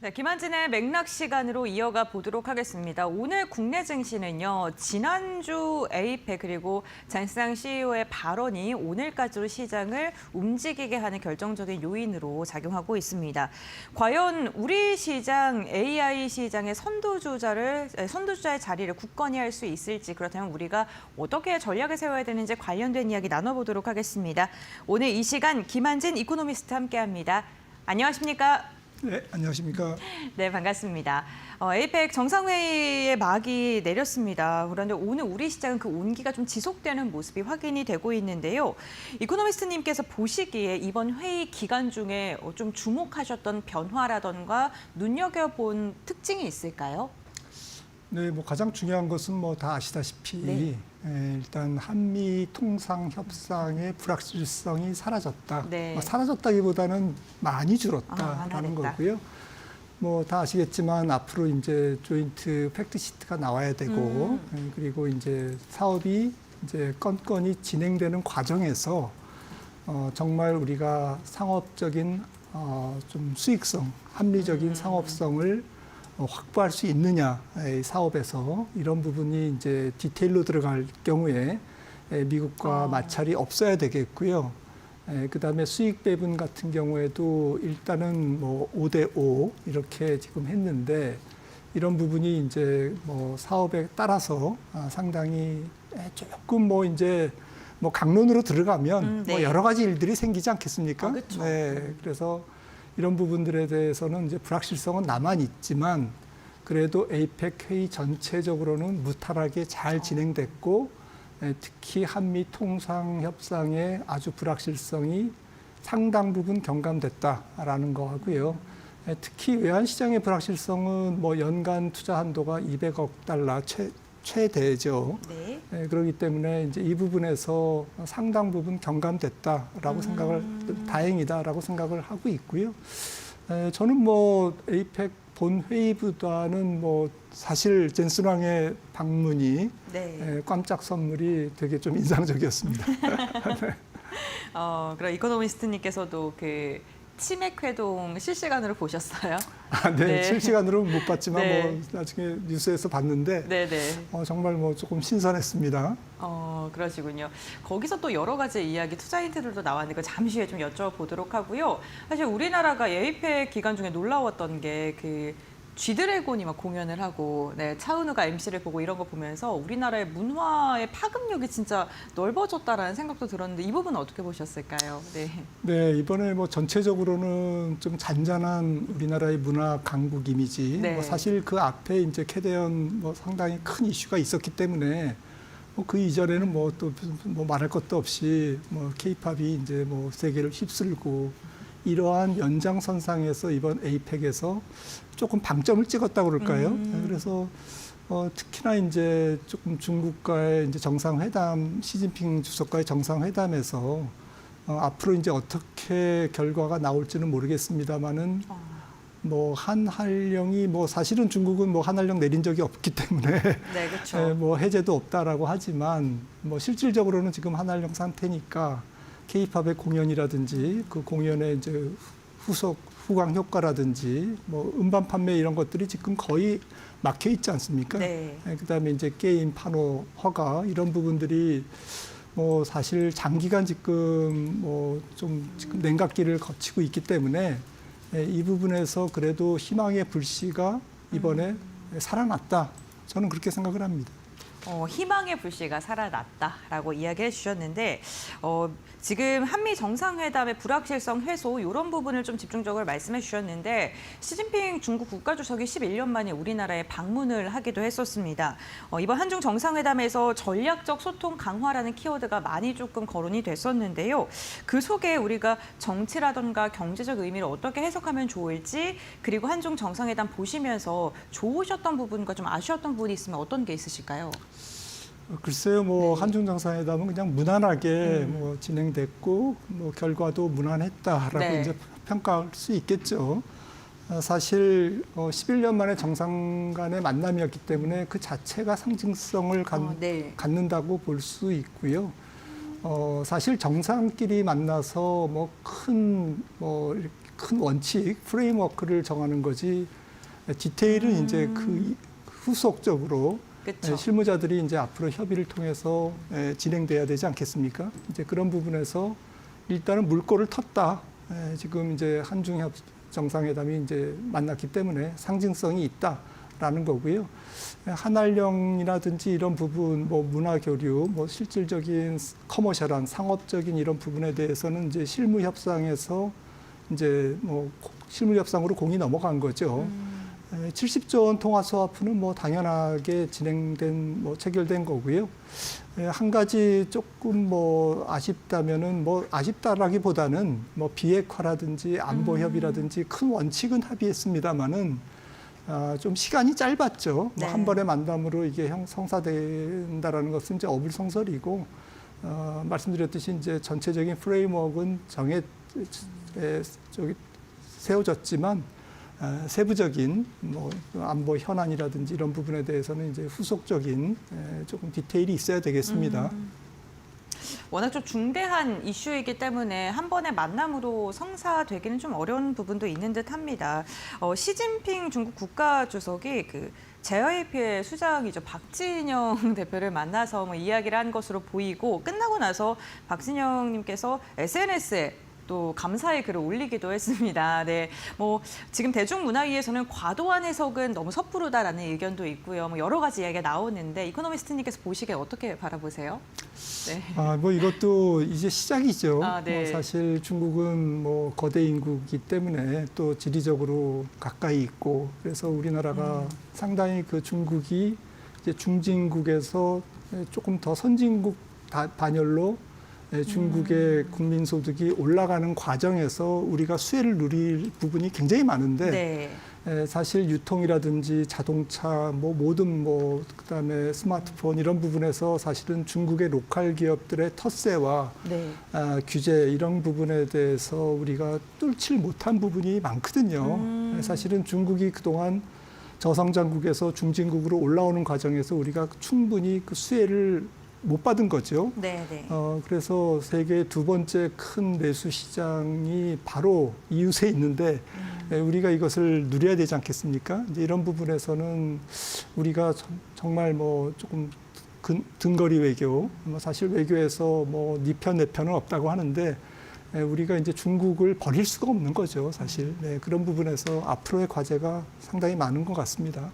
네, 김한진의 맥락 시간으로 이어가 보도록 하겠습니다. 오늘 국내 증시는요, 지난주 에이펙 그리고 잔상 CEO의 발언이 오늘까지로 시장을 움직이게 하는 결정적인 요인으로 작용하고 있습니다. 과연 우리 시장, AI 시장의 선두주자의 자리를 굳건히 할 수 있을지, 그렇다면 우리가 어떻게 전략을 세워야 되는지 관련된 이야기 나눠보도록 하겠습니다. 오늘 이 시간 김한진 이코노미스트 함께합니다. 안녕하십니까? 네, 안녕하십니까? 네, 반갑습니다. 에이펙 정상회의의 막이 내렸습니다. 그런데 오늘 우리 시장은 그 온기가 좀 지속되는 모습이 확인이 되고 있는데요. 이코노미스트님께서 보시기에 이번 회의 기간 중에 좀 주목하셨던 변화라던가 눈여겨본 특징이 있을까요? 네, 뭐 가장 중요한 것은 뭐 다 아시다시피 네. 일단 한미 통상 협상의 불확실성이 사라졌다. 네. 사라졌다기보다는 많이 줄었다라는 완화됐다. 거고요. 뭐 다 아시겠지만 앞으로 이제 조인트 팩트 시트가 나와야 되고 그리고 이제 사업이 이제 건건이 진행되는 과정에서 정말 우리가 상업적인 좀 수익성, 합리적인 상업성을 확보할 수 있느냐, 이 사업에서 이런 부분이 이제 디테일로 들어갈 경우에 미국과 마찰이 없어야 되겠고요. 그다음에 수익 배분 같은 경우에도 일단은 뭐 5대5 이렇게 지금 했는데 이런 부분이 이제 뭐 사업에 따라서 상당히 조금 뭐 이제 뭐 강론으로 들어가면 네. 뭐 여러 가지 일들이 생기지 않겠습니까? 그렇죠. 네, 그래서 이런 부분들에 대해서는 이제 불확실성은 남아 있지만 그래도 에이펙 회의 전체적으로는 무탈하게 잘 진행됐고 특히 한미 통상 협상의 아주 불확실성이 상당 부분 경감됐다라는 거 하고요. 특히 외환 시장의 불확실성은 뭐 연간 투자 한도가 200억 달러 최대죠. 네. 그렇기 때문에 이제 이 부분에서 상당 부분 경감됐다라고 생각을 다행이다라고 생각을 하고 있고요. 저는 뭐 에이펙 본 회의보다는 뭐 사실 젠슨 왕의 방문이 네. 깜짝 선물이 되게 좀 인상적이었습니다. 그럼 이코노미스트님께서도 그 치맥 회동 실시간으로 보셨어요? 네, 네. 실시간으로 못 봤지만 네. 뭐 나중에 뉴스에서 봤는데 네네. 정말 뭐 조금 신선했습니다. 그러시군요. 거기서 또 여러 가지 이야기, 투자 힌트들도 나왔는데 잠시 후에 좀 여쭤보도록 하고요. 사실 우리나라가 에이펙 기간 중에 놀라웠던 게 그 G드래곤이 막 공연을 하고 차은우가 MC를 보고 이런 거 보면서 우리나라의 문화의 파급력이 진짜 넓어졌다라는 생각도 들었는데 이 부분은 어떻게 보셨을까요? 네. 네, 이번에 뭐 전체적으로는 좀 잔잔한 우리나라의 문화 강국 이미지. 네. 뭐 사실 그 앞에 이제 캐대언 뭐 상당히 큰 이슈가 있었기 때문에 뭐 그 이전에는 뭐 또 뭐 말할 것도 없이 뭐 케이팝이 이제 뭐 세계를 휩쓸고 이러한 연장선상에서 이번 에이펙에서 조금 방점을 찍었다고 그럴까요? 그래서 특히나 이제 조금 중국과의 이제 정상회담, 시진핑 주석과의 정상회담에서 앞으로 이제 어떻게 결과가 나올지는 모르겠습니다만은 뭐 한한령이 뭐 사실은 중국은 뭐 한한령 내린 적이 없기 때문에 네, 그렇죠. 뭐 해제도 없다라고 하지만 뭐 실질적으로는 지금 한한령 상태니까 케이팝의 공연이라든지 그 공연의 이제 후광 효과라든지 뭐 음반 판매 이런 것들이 지금 거의 막혀 있지 않습니까? 네. 그다음에 이제 게임 판호 허가 이런 부분들이 뭐 사실 장기간 지금 뭐 좀 지금 냉각기를 거치고 있기 때문에 이 부분에서 그래도 희망의 불씨가 이번에 살아났다. 저는 그렇게 생각을 합니다. 희망의 불씨가 살아났다라고 이야기해 주셨는데 지금 한미 정상회담의 불확실성 해소 이런 부분을 좀 집중적으로 말씀해 주셨는데 시진핑 중국 국가주석이 11년 만에 우리나라에 방문을 하기도 했었습니다. 이번 한중 정상회담에서 전략적 소통 강화라는 키워드가 많이 조금 거론이 됐었는데요. 그 속에 우리가 정치라든가 경제적 의미를 어떻게 해석하면 좋을지 그리고 한중 정상회담 보시면서 좋으셨던 부분과 좀 아쉬웠던 부분이 있으면 어떤 게 있으실까요? 글쎄요, 뭐 한중 정상회담은 그냥 무난하게 뭐 진행됐고 뭐 결과도 무난했다라고 네. 이제 평가할 수 있겠죠. 사실 11년 만에 정상 간의 만남이었기 때문에 그 자체가 상징성을 네. 갖는다고 볼 수 있고요. 사실 정상끼리 만나서 큰 원칙, 프레임워크를 정하는 거지 디테일은 이제 그 후속적으로 그쵸. 실무자들이 이제 앞으로 협의를 통해서 진행돼야 되지 않겠습니까? 이제 그런 부분에서 일단은 물꼬를 텄다. 지금 이제 한중 정상회담이 이제 만났기 때문에 상징성이 있다라는 거고요. 한알령이라든지 이런 부분, 뭐 문화 교류, 뭐 실질적인 커머셜한 상업적인 이런 부분에 대해서는 이제 실무 협상에서 이제 뭐 실무 협상으로 공이 넘어간 거죠. 70조 원 통화 스와프는 뭐 당연하게 진행된 뭐 체결된 거고요. 한 가지 조금 뭐 아쉽다면은 뭐 아쉽다라기보다는 뭐 비핵화라든지 안보 협의라든지 큰 원칙은 합의했습니다만은 좀 시간이 짧았죠. 네. 뭐 한 번의 만남으로 이게 성사된다라는 것은 이제 어불성설이고 말씀드렸듯이 이제 전체적인 프레임워크는 세워졌지만 세부적인 뭐 안보 현안이라든지 이런 부분에 대해서는 이제 후속적인 조금 디테일이 있어야 되겠습니다. 워낙 좀 중대한 이슈이기 때문에 한 번의 만남으로 성사되기는 좀 어려운 부분도 있는 듯합니다. 시진핑 중국 국가주석이 그 JYP의 수장이죠. 박진영 대표를 만나서 뭐 이야기를 한 것으로 보이고 끝나고 나서 박진영 님께서 SNS에 또 감사의 글을 올리기도 했습니다. 네, 뭐 지금 대중문화위에서는 과도한 해석은 너무 섣부르다라는 의견도 있고요. 뭐 여러 가지 이야기가 나오는데 이코노미스트님께서 보시기에 어떻게 바라보세요? 네. 뭐 이것도 이제 시작이죠. 네. 사실 중국은 뭐 거대 인구이기 때문에 또 지리적으로 가까이 있고 그래서 우리나라가 상당히 그 중국이 이제 중진국에서 조금 더 선진국 반열로 중국의 국민 소득이 올라가는 과정에서 우리가 수혜를 누릴 부분이 굉장히 많은데 네. 사실 유통이라든지 자동차 뭐 모든 뭐 그다음에 스마트폰 이런 부분에서 사실은 중국의 로컬 기업들의 텃세와 네. 규제 이런 부분에 대해서 우리가 뚫지 못한 부분이 많거든요. 사실은 중국이 그동안 저성장국에서 중진국으로 올라오는 과정에서 우리가 충분히 그 수혜를 못 받은 거죠. 네, 네. 그래서 세계 두 번째 큰 내수 시장이 바로 이웃에 있는데 우리가 이것을 누려야 되지 않겠습니까? 이제 이런 부분에서는 우리가 정말 뭐 조금 등거리 외교, 사실 외교에서 뭐 네 편 내 편은 없다고 하는데 우리가 이제 중국을 버릴 수가 없는 거죠, 사실. 네, 그런 부분에서 앞으로의 과제가 상당히 많은 것 같습니다.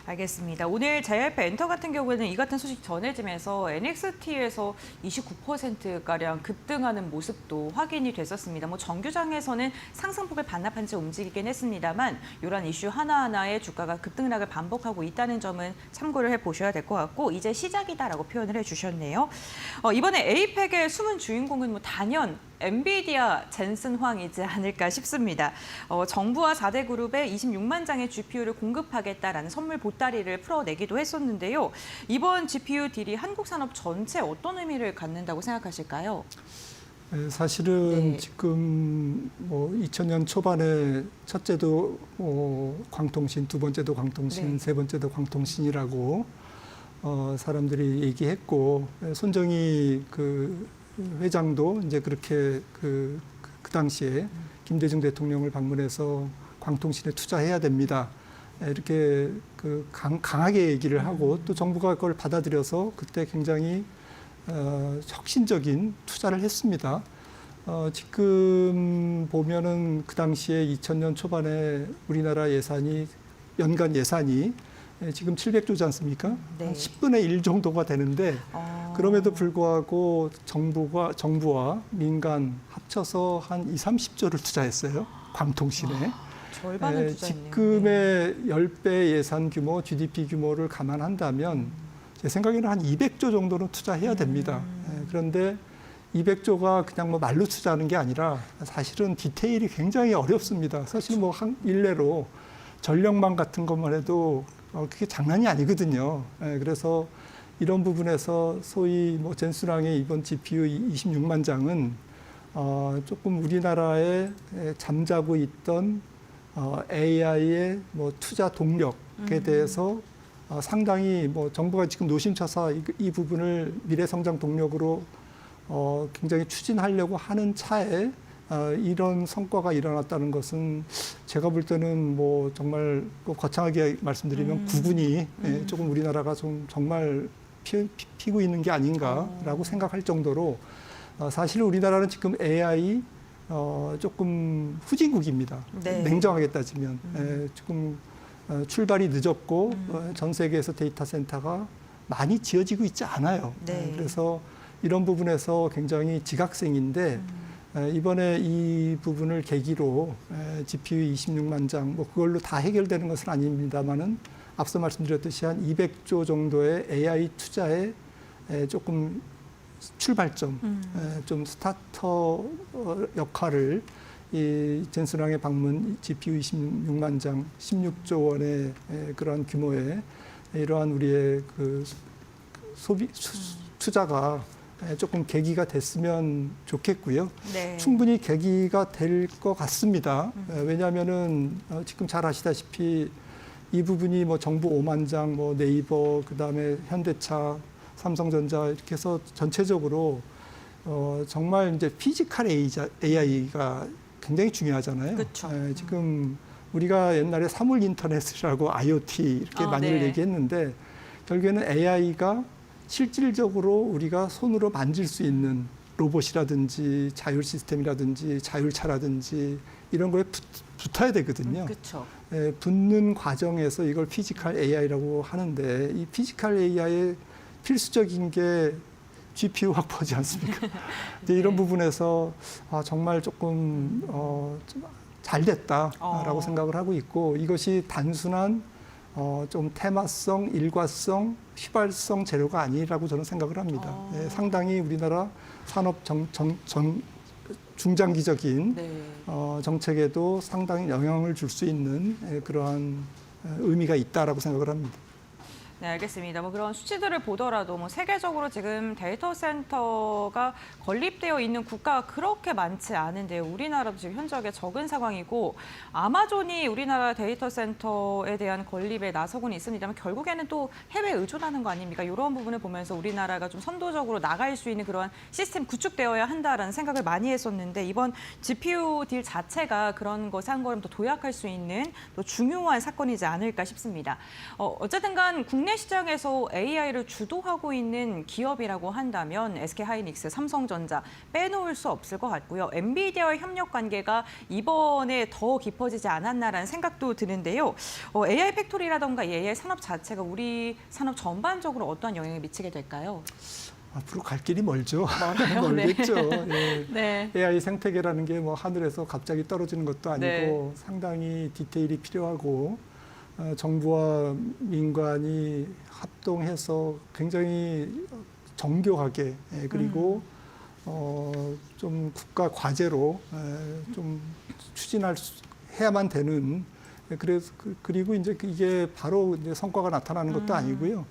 알겠습니다. 오늘 JYP 엔터 같은 경우에는 이 같은 소식 전해지면서 NXT에서 29%가량 급등하는 모습도 확인이 됐었습니다. 뭐 정규장에서는 상승폭을 반납한 채 움직이긴 했습니다만 이런 이슈 하나하나에 주가가 급등락을 반복하고 있다는 점은 참고를 해보셔야 될 것 같고 이제 시작이다라고 표현을 해주셨네요. 이번에 에이펙의 숨은 주인공은 뭐 단연 엔비디아 젠슨 황이지 않을까 싶습니다. 정부와 4대 그룹에 26만 장의 GPU를 공급하겠다라는 선물 보따리를 풀어내기도 했었는데요. 이번 GPU 딜이 한국 산업 전체에 어떤 의미를 갖는다고 생각하실까요? 사실은 네. 지금 뭐 2000년 초반에 첫째도 광통신, 두 번째도 광통신, 네. 세 번째도 광통신이라고 사람들이 얘기했고 손정희 그 회장도 이제 그렇게 그 당시에 김대중 대통령을 방문해서 광통신에 투자해야 됩니다. 이렇게 그 강하게 얘기를 하고 또 정부가 그걸 받아들여서 그때 굉장히 혁신적인 투자를 했습니다. 지금 보면은 그 당시에 2000년 초반에 우리나라 예산이 연간 예산이 지금 700조지 않습니까? 네. 한 10분의 1 정도가 되는데 그럼에도 불구하고 정부와 민간 합쳐서 한 2, 30조를 투자했어요. 광통신에. 절반을 투자했네요. 지금의 10배 예산 규모, GDP 규모를 감안한다면 제 생각에는 한 200조 정도는 투자해야 됩니다. 그런데 200조가 그냥 뭐 말로 투자하는 게 아니라 사실은 디테일이 굉장히 어렵습니다. 사실 뭐 일례로 전력망 같은 것만 해도 그게 장난이 아니거든요. 그래서 이런 부분에서 소위 뭐 젠수랑의 이번 GPU 26만 장은 조금 우리나라에 잠자고 있던 AI의 뭐 투자 동력에 대해서 상당히 뭐 정부가 지금 노심초사 이 부분을 미래 성장 동력으로 굉장히 추진하려고 하는 차에 이런 성과가 일어났다는 것은 제가 볼 때는 뭐 정말 거창하게 말씀드리면 구분이 조금 우리나라가 좀 정말 피고 있는 게 아닌가라고 생각할 정도로 사실 우리나라는 지금 AI 조금 후진국입니다. 네. 냉정하게 따지면 조금 출발이 늦었고 전 세계에서 데이터 센터가 많이 지어지고 있지 않아요. 네. 그래서 이런 부분에서 굉장히 지각생인데 이번에 이 부분을 계기로 GPU 26만 장, 뭐 그걸로 다 해결되는 것은 아닙니다만은 앞서 말씀드렸듯이 한 200조 정도의 AI 투자에 조금 출발점, 좀 스타터 역할을 이 젠슨왕의 방문 GPU 26만 장, 16조 원의 그러한 규모의 이러한 우리의 그 소비 투자가 조금 계기가 됐으면 좋겠고요. 네. 충분히 계기가 될 것 같습니다. 왜냐하면은 지금 잘 아시다시피 이 부분이 뭐 정부 5만 장, 뭐 네이버, 그다음에 현대차, 삼성전자 이렇게 해서 전체적으로 정말 이제 피지컬 AI가 굉장히 중요하잖아요. 그쵸. 지금 우리가 옛날에 사물 인터넷이라고 IoT 이렇게 많이들 네. 얘기했는데 결국에는 AI가 실질적으로 우리가 손으로 만질 수 있는 로봇이라든지 자율 시스템이라든지 자율차라든지 이런 거에 붙어야 되거든요. 그렇죠. 붙는 과정에서 이걸 피지컬 AI라고 하는데 이 피지컬 AI의 필수적인 게 GPU 확보지 않습니까? 이제 이런 부분에서 정말 조금 잘 됐다라고 생각을 하고 있고 이것이 단순한 좀 테마성, 일과성, 휘발성 재료가 아니라고 저는 생각을 합니다. 상당히 우리나라 산업 중장기적인 네. 정책에도 상당히 영향을 줄 수 있는 그러한 의미가 있다라고 생각을 합니다. 네, 알겠습니다. 뭐 그런 수치들을 보더라도 뭐 세계적으로 지금 데이터 센터가 건립되어 있는 국가가 그렇게 많지 않은데요. 우리나라도 지금 현저하게 적은 상황이고 아마존이 우리나라 데이터 센터에 대한 건립에 나서고는 있습니다만 결국에는 또 해외 의존하는 거 아닙니까? 이런 부분을 보면서 우리나라가 좀 선도적으로 나갈 수 있는 그런 시스템 구축되어야 한다라는 생각을 많이 했었는데 이번 GPU 딜 자체가 그런 것에 한 걸음 더 도약할 수 있는 또 중요한 사건이지 않을까 싶습니다. 어쨌든 간 국내 시장에서 AI를 주도하고 있는 기업이라고 한다면 SK하이닉스, 삼성전자 빼놓을 수 없을 것 같고요. 엔비디아의 협력 관계가 이번에 더 깊어지지 않았나라는 생각도 드는데요. AI 팩토리라던가 AI 산업 자체가 우리 산업 전반적으로 어떤 영향을 미치게 될까요? 앞으로 갈 길이 멀죠. 멀어요? 멀겠죠. 네. 네. AI 생태계라는 게 뭐 하늘에서 갑자기 떨어지는 것도 아니고 네. 상당히 디테일이 필요하고 정부와 민간이 합동해서 굉장히 정교하게 그리고 좀 국가 과제로 좀 해야만 되는 그래서 그리고 이제 이게 바로 이제 성과가 나타나는 것도 아니고요.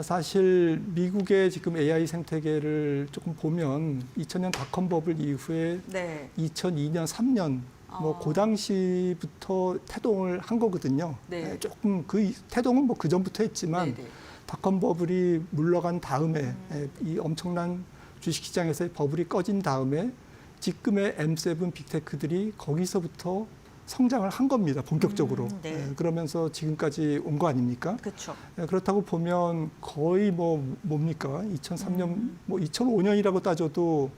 사실 미국의 지금 AI 생태계를 조금 보면 2000년 닷컴 버블 이후에 네. 2002년, 3년 뭐 그 당시부터 태동을 한 거거든요. 네. 조금 태동은 뭐 그 전부터 했지만 네네. 닷컴 버블이 물러간 다음에 이 엄청난 주식시장에서의 버블이 꺼진 다음에 지금의 M7 빅테크들이 거기서부터 성장을 한 겁니다. 본격적으로. 네. 그러면서 지금까지 온 거 아닙니까? 그렇죠. 그렇다고 보면 거의 뭡니까? 2003년, 뭐 2005년이라고 따져도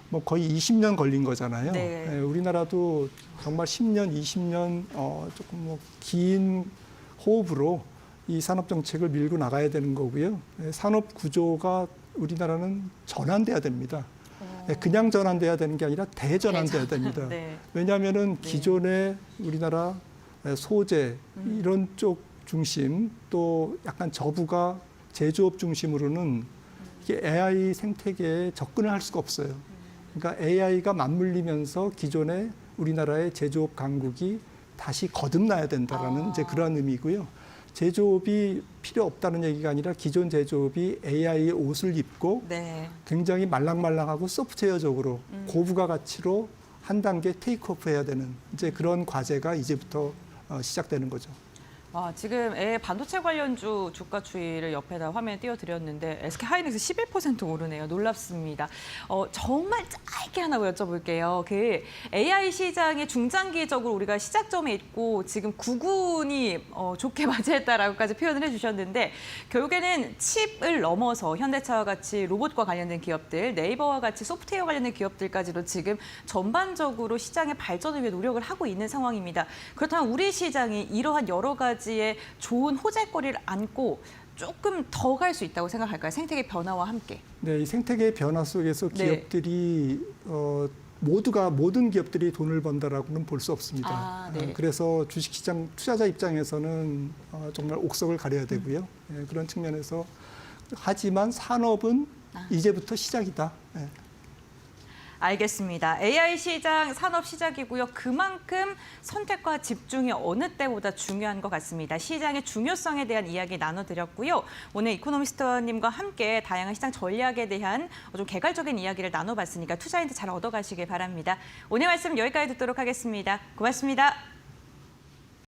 뭐 거의 20년 걸린 거잖아요. 네. 우리나라도 정말 10년, 20년 조금 뭐 긴 호흡으로 이 산업 정책을 밀고 나가야 되는 거고요. 산업 구조가 우리나라는 전환돼야 됩니다. 그냥 전환돼야 되는 게 아니라 대전환돼야 됩니다. 네. 왜냐하면은 기존의 우리나라 소재 이런 쪽 중심 또 약간 저부가 제조업 중심으로는 이게 AI 생태계에 접근을 할 수가 없어요. 그러니까 AI가 맞물리면서 기존의 우리나라의 제조업 강국이 다시 거듭나야 된다라는 이제 그런 의미고요. 제조업이 필요 없다는 얘기가 아니라 기존 제조업이 AI의 옷을 입고 네. 굉장히 말랑말랑하고 소프트웨어적으로 고부가 가치로 한 단계 테이크오프 해야 되는 이제 그런 과제가 이제부터 시작되는 거죠. 지금 반도체 관련주 주가 추이를 옆에다 화면에 띄워드렸는데 SK하이닉스 11% 오르네요. 놀랍습니다. 정말 짧게 하나 여쭤볼게요. 그 AI 시장의 중장기적으로 우리가 시작점에 있고 지금 구군이 좋게 맞이했다라고까지 표현을 해주셨는데 결국에는 칩을 넘어서 현대차와 같이 로봇과 관련된 기업들, 네이버와 같이 소프트웨어 관련된 기업들까지도 지금 전반적으로 시장의 발전을 위해 노력을 하고 있는 상황입니다. 그렇다면 우리 시장이 이러한 여러 가지의 좋은 호재거리를 안고 조금 더 갈 수 있다고 생각할까요? 생태계 변화와 함께. 네, 이 생태계의 변화 속에서 네. 기업들이 모든 기업들이 돈을 번다라고는 볼 수 없습니다. 네. 그래서 주식시장 투자자 입장에서는 정말 옥석을 가려야 되고요. 예, 그런 측면에서 하지만 산업은 이제부터 시작이다. 예. 알겠습니다. AI 시장, 산업 시작이고요. 그만큼 선택과 집중이 어느 때보다 중요한 것 같습니다. 시장의 중요성에 대한 이야기 나눠드렸고요. 오늘 이코노미스트님과 함께 다양한 시장 전략에 대한 좀 개괄적인 이야기를 나눠봤으니까 투자인들 잘 얻어가시길 바랍니다. 오늘 말씀 여기까지 듣도록 하겠습니다. 고맙습니다.